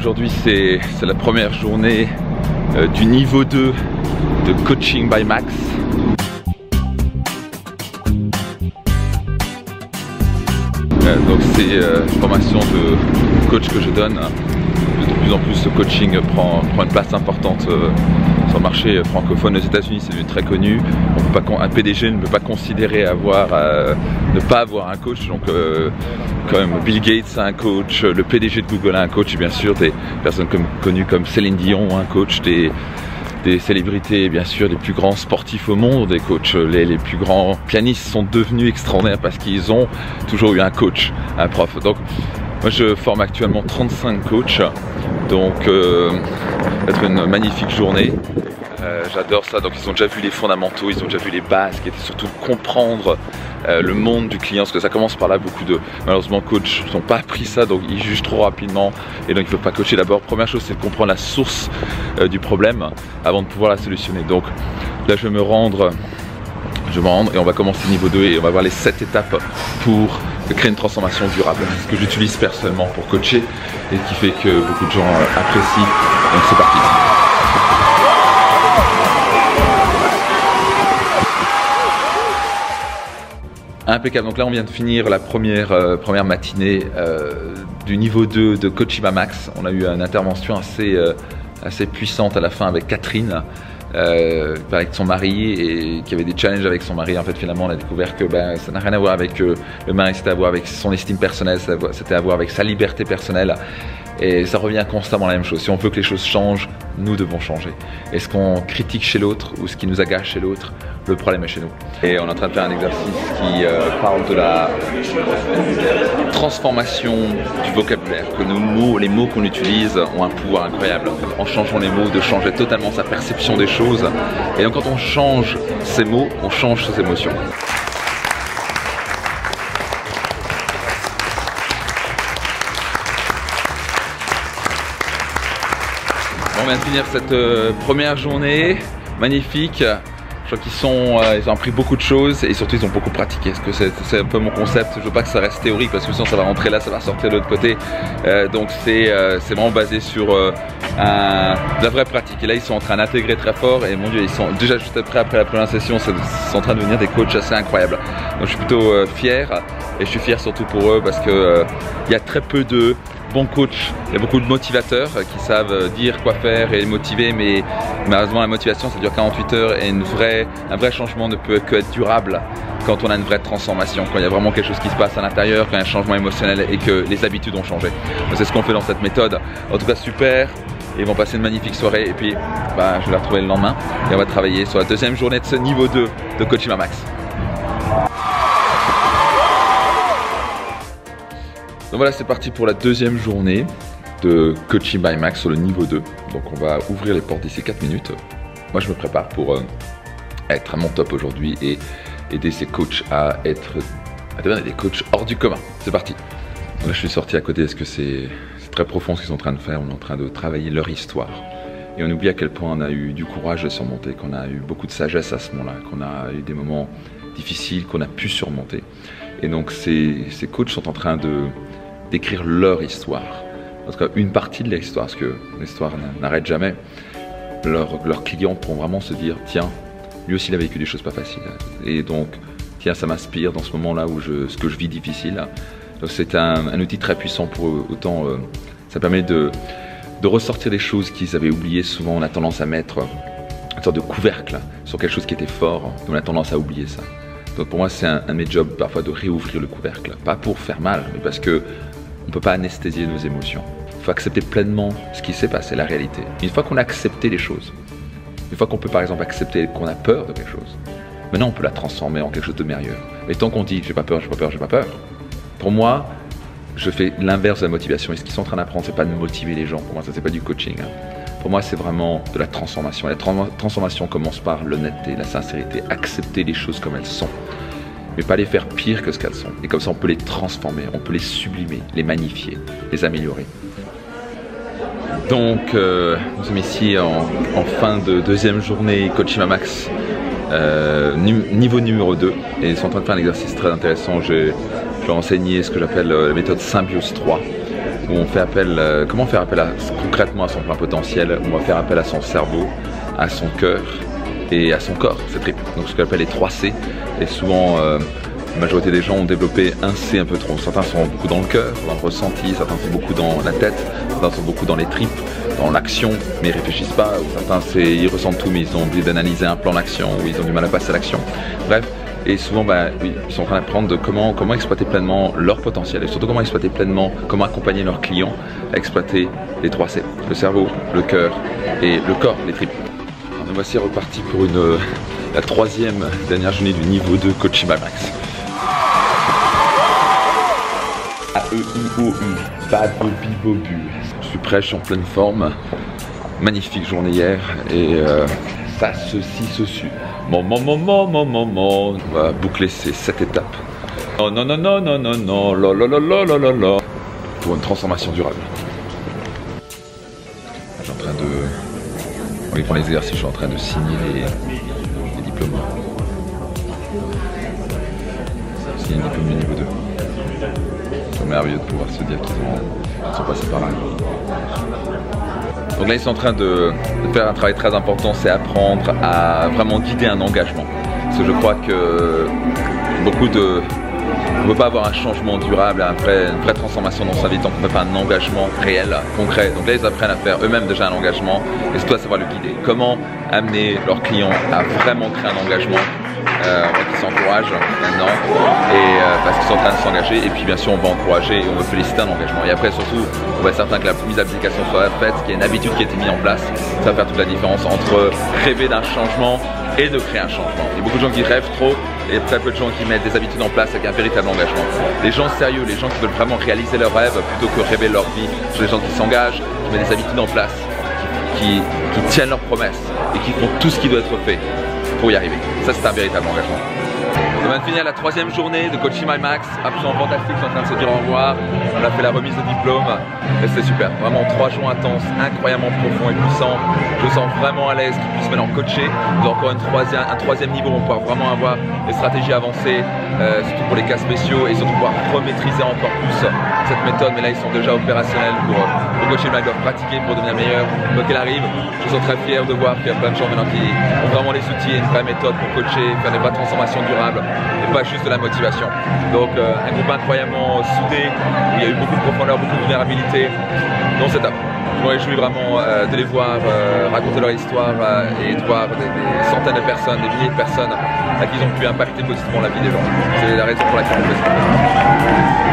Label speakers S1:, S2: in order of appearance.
S1: Aujourd'hui c'est la première journée du niveau 2 de Coaching by Max. Donc c'est une formation de coach que je donne. De plus en plus, ce coaching prend une place importante sur le marché francophone. Aux États-Unis, c'est devenu très connu. Un PDG ne peut pas considérer ne pas avoir un coach. Donc, quand même, Bill Gates a un coach, le PDG de Google a un coach, et bien sûr des personnes connues comme Céline Dion ont un coach, des célébrités, bien sûr, les plus grands sportifs au monde, des coachs, les plus grands pianistes sont devenus extraordinaires parce qu'ils ont toujours eu un coach, un prof. Donc, moi je forme actuellement 35 coachs, donc ça va être une magnifique journée. J'adore ça, donc ils ont déjà vu les fondamentaux, ils ont déjà vu les bases, qui étaient surtout comprendre le monde du client, parce que ça commence par là. Beaucoup de, malheureusement, coachs n'ont pas appris ça, donc ils jugent trop rapidement et donc ils ne peuvent pas coacher. D'abord, première chose, c'est de comprendre la source du problème avant de pouvoir la solutionner. Donc là, je vais me rendre et on va commencer niveau 2 et on va voir les 7 étapes pour créer une transformation durable. Ce que j'utilise personnellement pour coacher et qui fait que beaucoup de gens apprécient. Donc c'est parti. Impeccable, donc là on vient de finir la première matinée du niveau 2 de Coaching by Max. On a eu une intervention assez puissante à la fin avec Catherine, avec son mari, et qui avait des challenges avec son mari. En fait, finalement on a découvert que ça n'a rien à voir avec le mari, c'était à voir avec son estime personnelle, c'était à voir avec sa liberté personnelle. Et ça revient constamment la même chose. Si on veut que les choses changent, nous devons changer. Et ce qu'on critique chez l'autre ou ce qui nous agace chez l'autre, le problème est chez nous. Et on est en train de faire un exercice qui parle de la transformation du vocabulaire. Que les mots qu'on utilise ont un pouvoir incroyable. En changeant les mots, de changer totalement sa perception des choses. Et donc quand on change ces mots, on change ses émotions. On vient de finir cette première journée magnifique. Je crois qu'ils ont appris beaucoup de choses et surtout ils ont beaucoup pratiqué. Parce que c'est un peu mon concept. Je veux pas que ça reste théorique parce que sinon ça va rentrer là, ça va sortir de l'autre côté. Donc c'est vraiment basé sur de la vraie pratique. Et là ils sont en train d'intégrer très fort et mon Dieu, ils sont déjà juste après la première session, ils sont en train de devenir des coachs assez incroyables. Donc je suis plutôt fier et je suis fier surtout pour eux parce que il y a très peu de bons coachs. Il y a beaucoup de motivateurs qui savent dire quoi faire et motiver, mais malheureusement la motivation ça dure 48 heures et un vrai changement ne peut que être durable quand on a une vraie transformation, quand il y a vraiment quelque chose qui se passe à l'intérieur, quand il y a un changement émotionnel et que les habitudes ont changé. C'est ce qu'on fait dans cette méthode. En tout cas super, et ils vont passer une magnifique soirée et puis je vais la retrouver le lendemain et on va travailler sur la deuxième journée de ce niveau 2 de Coaching by Max. Donc voilà, c'est parti pour la deuxième journée de Coaching by Max sur le niveau 2. Donc on va ouvrir les portes d'ici 4 minutes. Moi je me prépare pour être à mon top aujourd'hui et aider ces coachs à devenir des coachs hors du commun. C'est parti. Là je suis sorti à côté parce que c'est très profond ce qu'ils sont en train de faire. On est en train de travailler leur histoire. Et on oublie à quel point on a eu du courage de surmonter, qu'on a eu beaucoup de sagesse à ce moment-là, qu'on a eu des moments difficiles qu'on a pu surmonter. Et donc ces coachs sont en train d'écrire leur histoire, en tout cas une partie de l'histoire, parce que l'histoire n'arrête jamais. Leurs clients pourront vraiment se dire, tiens, lui aussi il a vécu des choses pas faciles, et donc tiens, ça m'inspire dans ce moment-là où ce que je vis difficile. Donc c'est un outil très puissant pour eux. Autant ça permet de ressortir des choses qu'ils avaient oubliées. Souvent on a tendance à mettre une sorte de couvercle sur quelque chose qui était fort, on a tendance à oublier ça. Donc pour moi c'est un de mes jobs parfois de réouvrir le couvercle, pas pour faire mal, mais parce que on ne peut pas anesthésier nos émotions. Il faut accepter pleinement ce qui s'est passé, la réalité. Une fois qu'on a accepté les choses, une fois qu'on peut par exemple accepter qu'on a peur de quelque chose, maintenant on peut la transformer en quelque chose de merveilleux. Mais tant qu'on dit j'ai pas peur, j'ai pas peur, j'ai pas peur, pour moi je fais l'inverse de la motivation. Et ce qu'ils sont en train d'apprendre, c'est pas de motiver les gens. Pour moi ça c'est pas du coaching. Pour moi c'est vraiment de la transformation. La transformation commence par l'honnêteté, la sincérité, accepter les choses comme elles sont, mais pas les faire pire que ce qu'elles sont. Et comme ça on peut les transformer, on peut les sublimer, les magnifier, les améliorer. Donc nous sommes ici en fin de deuxième journée Coaching by Max, niveau numéro 2, et ils sont en train de faire un exercice très intéressant. Je vais enseigner ce que j'appelle la méthode Symbiose 3. où on fait appel, comment faire appel concrètement à son plein potentiel, où on va faire appel à son cerveau, à son cœur et à son corps, ses tripes. Donc ce qu'on appelle les 3 C. Et souvent, la majorité des gens ont développé un C un peu trop. Certains sont beaucoup dans le cœur, dans le ressenti, certains sont beaucoup dans la tête, certains sont beaucoup dans les tripes, dans l'action, mais ils réfléchissent pas. Ou certains, ils ressentent tout, mais ils ont oublié d'analyser un plan d'action, ou ils ont du mal à passer à l'action. Bref. Et souvent, oui, ils sont en train d'apprendre de comment exploiter pleinement leur potentiel et surtout comment exploiter pleinement, comment accompagner leurs clients à exploiter les 3 C, le cerveau, le cœur et le corps, les tripes. Alors, nous voici repartis pour la 3e dernière journée du niveau 2 Coaching by Max. A-E-I-O-U, Babobi-Bobu. Je suis prêt, je suis en pleine forme. Magnifique journée hier et ça, ceci, ceci. On va boucler ces 7 étapes. Oh non, non, non, non, non, non, la la la la la la la. Pour une transformation durable. Je suis en train de... Oui, pour les exercices, je suis en train de signer les diplômes. Signer un diplôme du niveau 2. C'est merveilleux de pouvoir se dire qu'ils sont passés par là. Donc là, ils sont en train de faire un travail très important, c'est apprendre à vraiment guider un engagement. Parce que je crois que on ne peut pas avoir un changement durable, une vraie transformation dans sa vie tant qu'on ne fait pas un engagement réel, concret. Donc là, ils apprennent à faire eux-mêmes déjà un engagement et c'est toi savoir le guider. Comment amener leurs clients à vraiment créer un engagement qui s'encouragent maintenant parce qu'ils sont en train de s'engager et puis bien sûr on va encourager et on veut féliciter un engagement et après surtout on va être certain que la mise d'application soit faite, qu'il y ait une habitude qui a été mise en place. Ça va faire toute la différence entre rêver d'un changement et de créer un changement. Il y a beaucoup de gens qui rêvent trop et très peu de gens qui mettent des habitudes en place avec un véritable engagement. Les gens sérieux, les gens qui veulent vraiment réaliser leurs rêves plutôt que rêver leur vie, ce sont les gens qui s'engagent, qui mettent des habitudes en place, qui tiennent leurs promesses et qui font tout ce qui doit être fait pour y arriver. Ça, c'est un véritable engagement. On vient de finir la 3e journée de Coaching by Max. Absolument fantastique, ils sont en train de se dire au revoir. On a fait la remise de diplôme et c'était super. Vraiment 3 jours intenses, incroyablement profonds et puissants. Je me sens vraiment à l'aise qu'ils puissent maintenant coacher. Nous avons encore un troisième niveau où on pourra vraiment avoir des stratégies avancées, surtout pour les cas spéciaux et surtout pouvoir remaîtriser encore plus cette méthode. Mais là, ils sont déjà opérationnels pour coacher, ils doivent pratiquer pour devenir meilleurs. Donc qu'elle arrive, je suis très fier de voir qu'il y a plein de gens maintenant qui ont vraiment les outils et une vraie méthode pour coacher, faire des vraies transformations durables et pas juste de la motivation. Donc un groupe incroyablement soudé, où il y a eu beaucoup de profondeur, beaucoup de vulnérabilité dans cette étape. Je me réjouis vraiment de les voir raconter leur histoire et de voir des centaines de personnes, des milliers de personnes à qui ils ont pu impacter positivement la vie des gens. C'est la raison pour laquelle on fait ça.